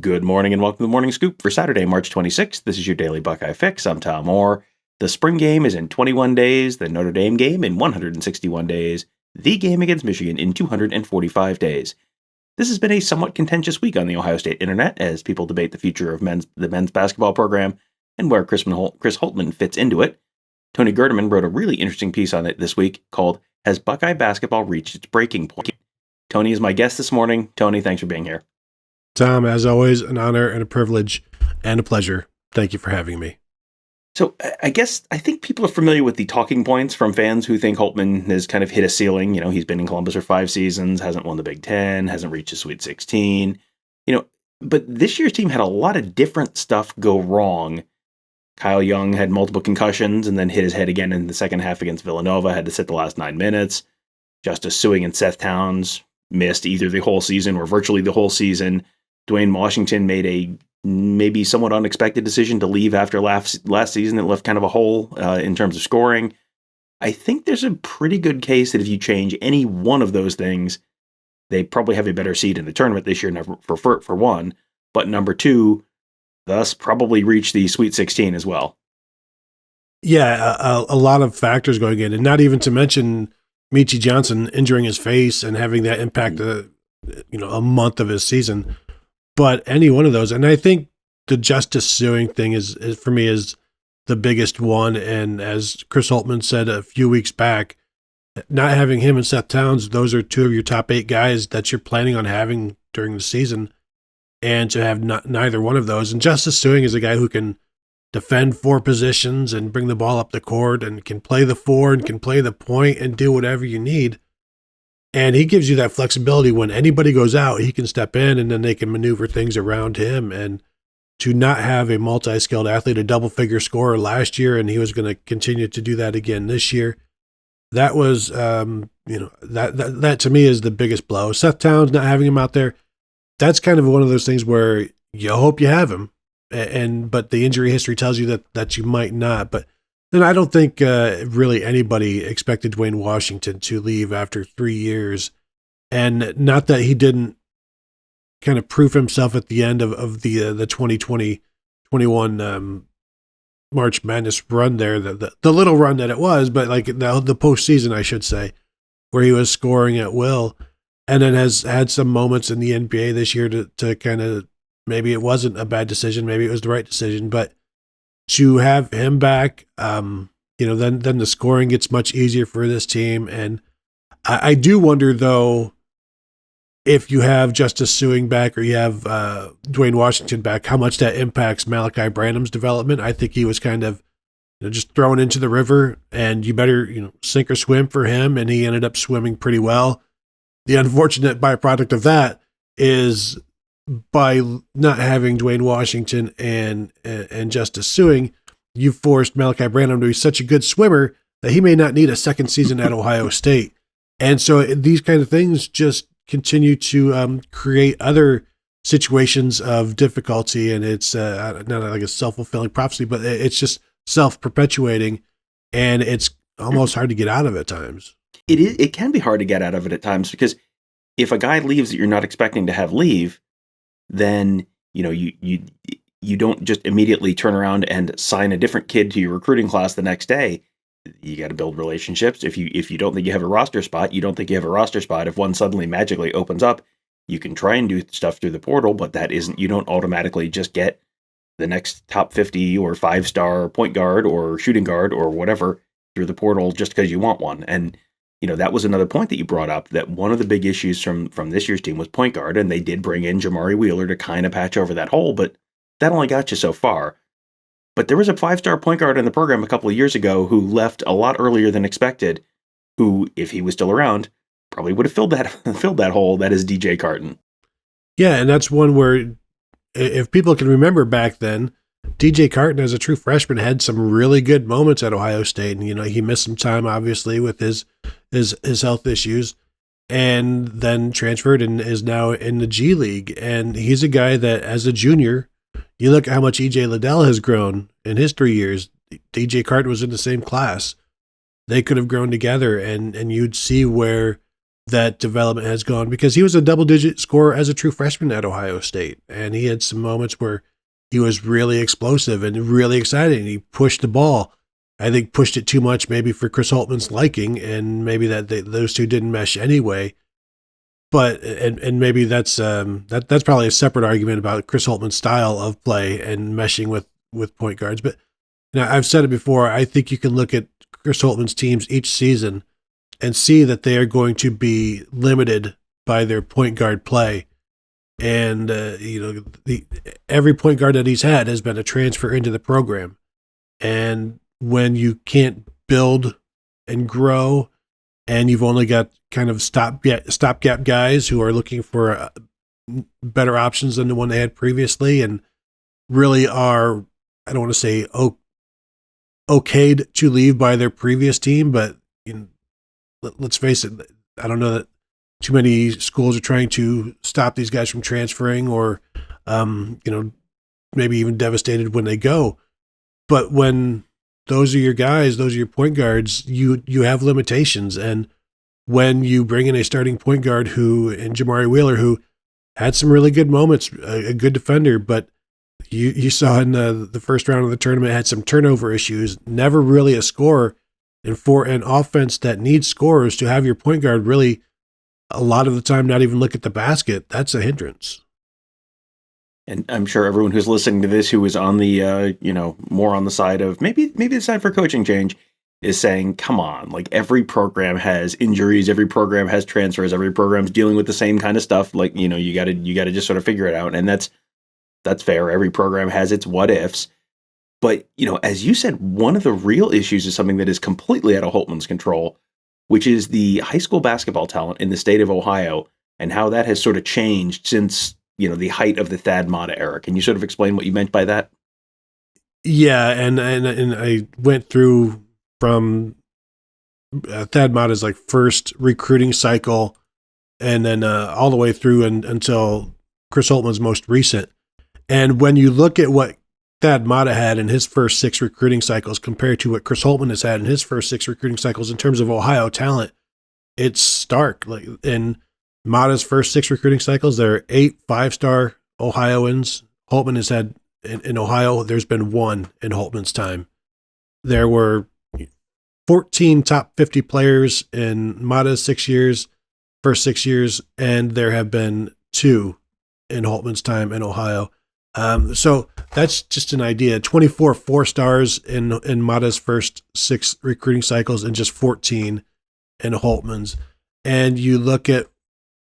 Good morning and welcome to the Morning Scoop for Saturday, March 26th. This is your daily Buckeye fix. I'm Tom Orr. The spring game is in 21 days, the Notre Dame game in 161 days, the game against Michigan in 245 days. This has been a somewhat contentious week on the Ohio State internet as people debate the future of the men's basketball program and where Chris Holtmann fits into it. Tony Gerdeman wrote a really interesting piece on it this week called Has Buckeye Basketball Reached Its Breaking Point? Tony is my guest this morning. Tony, thanks for being here. Tom, as always, an honor and a privilege and a pleasure. Thank you for having me. So I think people are familiar with the talking points from fans who think Holtmann has kind of hit a ceiling. You know, he's been in Columbus for 5 seasons, hasn't won the Big Ten, hasn't reached the Sweet 16. But this year's team had a lot of different stuff go wrong. Kyle Young had multiple concussions and then hit his head again in the second half against Villanova, had to sit the last 9 minutes. Justice Suing and Seth Towns missed either the whole season or virtually the whole season. Dwayne Washington made a maybe somewhat unexpected decision to leave after last season that left kind of a hole in terms of scoring. I think there's a pretty good case that if you change any one of those things, they probably have a better seed in the tournament this year, for one. But number two, thus probably reach the Sweet 16 as well. Yeah, a lot of factors going in, and not even to mention Meechie Johnson injuring his face and having that impact a month of his season. But any one of those, and I think the Justice Suing thing is for me is the biggest one. And as Chris Holtmann said a few weeks back, not having him and Seth Towns, those are 2 of your top 8 guys that you're planning on having during the season, and to have neither one of those. And Justice Suing is a guy who can defend 4 positions and bring the ball up the court and can play the 4 and can play the point and do whatever you need. And he gives you that flexibility when anybody goes out, he can step in and then they can maneuver things around him. And to not have a multi-skilled athlete, a double-figure scorer last year, and he was going to continue to do that again this year, that was, that to me is the biggest blow. Seth Towns, not having him out there, that's kind of one of those things where you hope you have him, but the injury history tells you that you might not. But then I don't think really anybody expected Dwayne Washington to leave after 3 years. And not that he didn't kind of prove himself at the end of the 2020-21 March Madness run there, the little run that it was, but like the postseason, I should say, where he was scoring at will, and then has had some moments in the NBA this year to kind of, maybe it wasn't a bad decision, maybe it was the right decision, but to have him back, then the scoring gets much easier for this team. And I do wonder, though, if you have Justice Suing back or you have Dwayne Washington back, how much that impacts Malachi Branham's development. I think he was kind of just thrown into the river, and you better sink or swim for him, and he ended up swimming pretty well. The unfortunate byproduct of that is, by not having Dwayne Washington and Justice Suing, you forced Malachi Branham to be such a good swimmer that he may not need a second season at Ohio State. And so these kind of things just continue to create other situations of difficulty, and it's not like a self-fulfilling prophecy, but it's just self-perpetuating, and it's almost hard to get out of at times. It can be hard to get out of it at times, because if a guy leaves that you're not expecting to have leave, then you don't just immediately turn around and sign a different kid to your recruiting class the next day. You got to build relationships. If you don't think you have a roster spot, you don't think you have a roster spot. If one suddenly magically opens up, you can try and do stuff through the portal, but you don't automatically just get the next top 50 or 5-star point guard or shooting guard or whatever through the portal just because you want one. And that was another point that you brought up, that one of the big issues from this year's team was point guard, and they did bring in Jamari Wheeler to kind of patch over that hole, but that only got you so far. But there was a 5-star point guard in the program a couple of years ago who left a lot earlier than expected, who, if he was still around, probably would have filled that hole. That is DJ Carton. Yeah, and that's one where, if people can remember back then, DJ Carton, as a true freshman, had some really good moments at Ohio State, and he missed some time, obviously, with his health issues, and then transferred and is now in the G League. And he's a guy that, as a junior, you look at how much EJ Liddell has grown in his 3 years. DJ Carton was in the same class. They could have grown together, and you'd see where that development has gone, because he was a double-digit scorer as a true freshman at Ohio State, and he had some moments where he was really explosive and really exciting. He pushed the ball. I think pushed it too much, maybe for Chris Holtmann's liking, and maybe those two didn't mesh anyway. But and maybe that's probably a separate argument about Chris Holtmann's style of play and meshing with point guards. But I've said it before. I think you can look at Chris Holtmann's teams each season and see that they are going to be limited by their point guard play. And every point guard that he's had has been a transfer into the program. And when you can't build and grow, and you've only got kind of stopgap guys who are looking for better options than the one they had previously, and really are, I don't want to say okayed to leave by their previous team, but let's face it, I don't know that too many schools are trying to stop these guys from transferring, or maybe even devastated when they go. But when those are your guys, those are your point guards, you have limitations. And when you bring in a starting point guard in Jamari Wheeler, who had some really good moments, a good defender, but you saw in the first round of the tournament had some turnover issues, never really a scorer. And for an offense that needs scorers, to have your point guard really a lot of the time not even look at the basket, that's a hindrance. And I'm sure everyone who's listening to this, who is on the, more on the side of maybe the side for coaching change, is saying, come on, like every program has injuries, every program has transfers, every program's dealing with the same kind of stuff. Like, you got to just sort of figure it out. And that's fair. Every program has its what ifs. But, as you said, one of the real issues is something that is completely out of Holtmann's control, which is the high school basketball talent in the state of Ohio, and how that has sort of changed since, the height of the Thad Matta era. Can you sort of explain what you meant by that? Yeah, and I went through from Thad Matta's like first recruiting cycle, and then all the way through until Chris Holtmann's most recent. And when you look at what Thad Matta had in his first 6 recruiting cycles compared to what Chris Holtmann has had in his first 6 recruiting cycles in terms of Ohio talent, it's stark. Like in Matta's first 6 recruiting cycles, there are 8 5-star Ohioans. Holtmann has had in Ohio, there's been 1 in Holtmann's time. There were 14 top 50 players in Matta's first 6 years, and there have been 2 in Holtmann's time in Ohio. So that's just an idea. 24 4-stars in Matta's first 6 recruiting cycles, and just 14 in Holtmann's. And you look at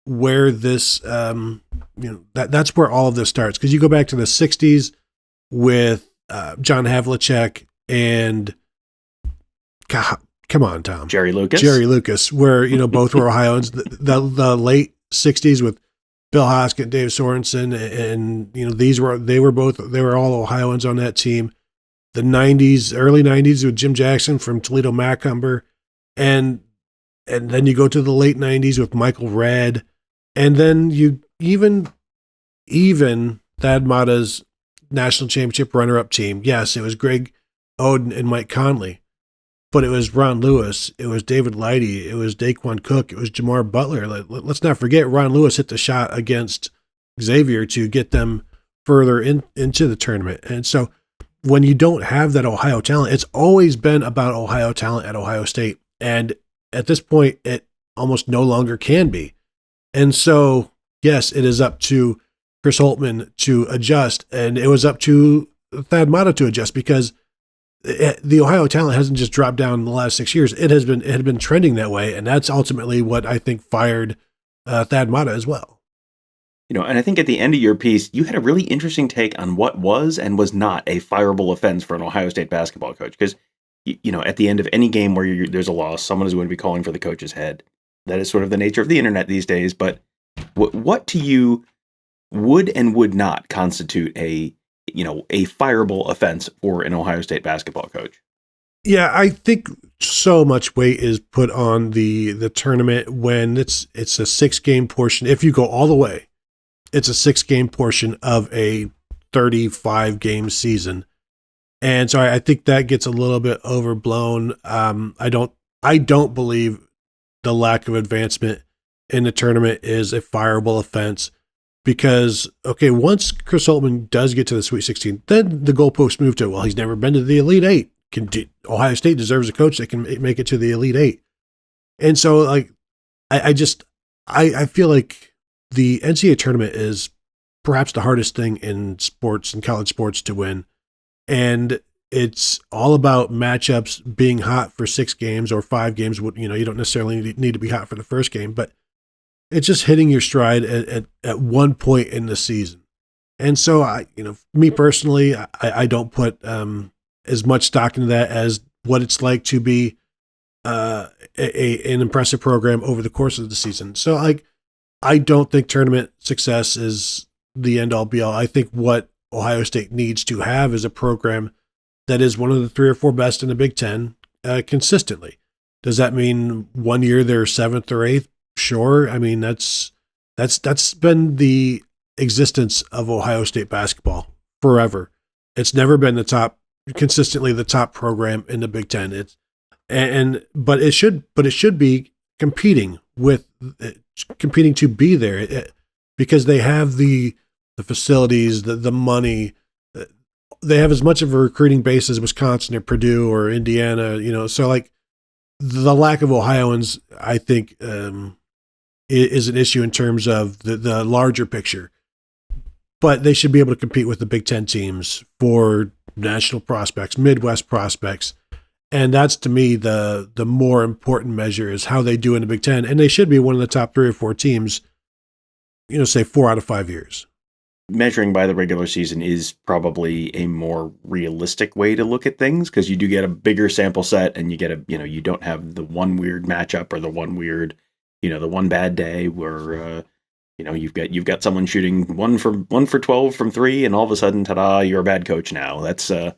where this, that's where all of this starts. Because you go back to the 60s with John Havlicek and, come on, Tom. Jerry Lucas, where, both were Ohioans. The late 60s with Bill Hoskett, Dave Sorensen, and they were all Ohioans on that team. The early 90s with Jim Jackson from Toledo Macomber, and then you go to the late 90s with Michael Redd, and then you even Thad Matta's national championship runner-up team. Yes, it was Greg Oden and Mike Conley, but it was Ron Lewis, it was David Leidy, it was Daquan Cook, it was Jamar Butler. Let's not forget Ron Lewis hit the shot against Xavier to get them further into the tournament. And so when you don't have that Ohio talent, it's always been about Ohio talent at Ohio State. And at this point, it almost no longer can be. And so, yes, it is up to Chris Holtmann to adjust, and it was up to Thad Matta to adjust, because the Ohio talent hasn't just dropped down in the last 6 years. It had been trending that way, and that's ultimately what I think fired Thad Matta as well. And I think at the end of your piece, you had a really interesting take on what was and was not a fireable offense for an Ohio State basketball coach. Because, at the end of any game where there's a loss, someone is going to be calling for the coach's head. That is sort of the nature of the internet these days. But what to you would and would not constitute a fireable offense for an Ohio State basketball coach? Yeah, I think so much weight is put on the tournament when it's a 6-game portion. If you go all the way, it's a 6-game portion of a 35-game season. And so I think that gets a little bit overblown. I don't believe the lack of advancement in the tournament is a fireable offense because, okay, once Chris Holtmann does get to the Sweet 16, then the goalposts move to, well, he's never been to the Elite Eight. Ohio State deserves a coach that can make it to the Elite Eight. And so, like, I feel like the NCAA tournament is perhaps the hardest thing in sports and college sports to win. And it's all about matchups being hot for 6 games or 5 games. You don't necessarily need to be hot for the first game, but it's just hitting your stride at one point in the season. And so, me personally, I don't put as much stock into that as what it's like to be an impressive program over the course of the season. So, I don't think tournament success is the end all be all. I think what Ohio State needs to have is a program that is one of the 3 or 4 best in the Big Ten consistently. Does that mean one year they're 7th or 8th? Sure. I mean, that's been the existence of Ohio State basketball forever. It's never been consistently the top program in the Big Ten. But it should be competing to be there because they have the facilities, the money. They have as much of a recruiting base as Wisconsin or Purdue or Indiana, so like the lack of Ohioans, I think, is an issue in terms of the larger picture. But they should be able to compete with the Big Ten teams for national prospects, Midwest prospects. And that's, to me, the more important measure is how they do in the Big Ten. And they should be one of the top 3 or 4 teams, say 4 out of 5 years. Measuring by the regular season is probably a more realistic way to look at things because you do get a bigger sample set and you get you don't have the one weird matchup or the one weird, the one bad day where, you've got someone shooting 1 for 12 from 3 and all of a sudden, ta-da, you're a bad coach now. That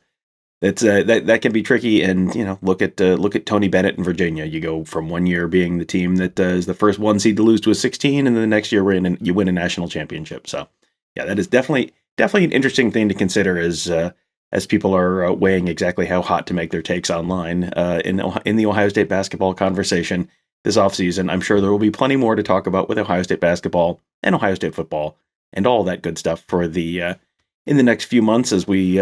can be tricky. And, look at Tony Bennett in Virginia. You go from one year being the team that is the first 1 seed to lose to a 16 and then the next year you win a national championship. So, yeah, that is definitely an interesting thing to consider as people are weighing exactly how hot to make their takes online in the Ohio State basketball conversation this offseason. I'm sure there will be plenty more to talk about with Ohio State basketball and Ohio State football and all that good stuff for in the next few months as we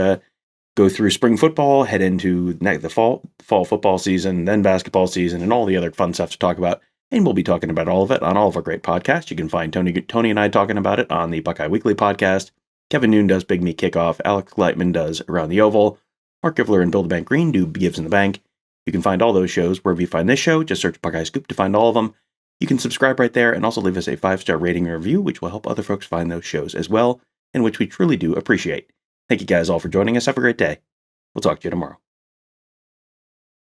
go through spring football, head into the fall football season, then basketball season, and all the other fun stuff to talk about. And we'll be talking about all of it on all of our great podcasts. You can find Tony and I talking about it on the Buckeye Weekly podcast. Kevin Noon does Big Meat Kickoff. Alex Gleitman does Around the Oval. Mark Givler and Build a Bank Green do Gives in the Bank. You can find all those shows wherever you find this show. Just search Buckeye Scoop to find all of them. You can subscribe right there and also leave us a 5-star rating and review, which will help other folks find those shows as well, and which we truly do appreciate. Thank you guys all for joining us. Have a great day. We'll talk to you tomorrow.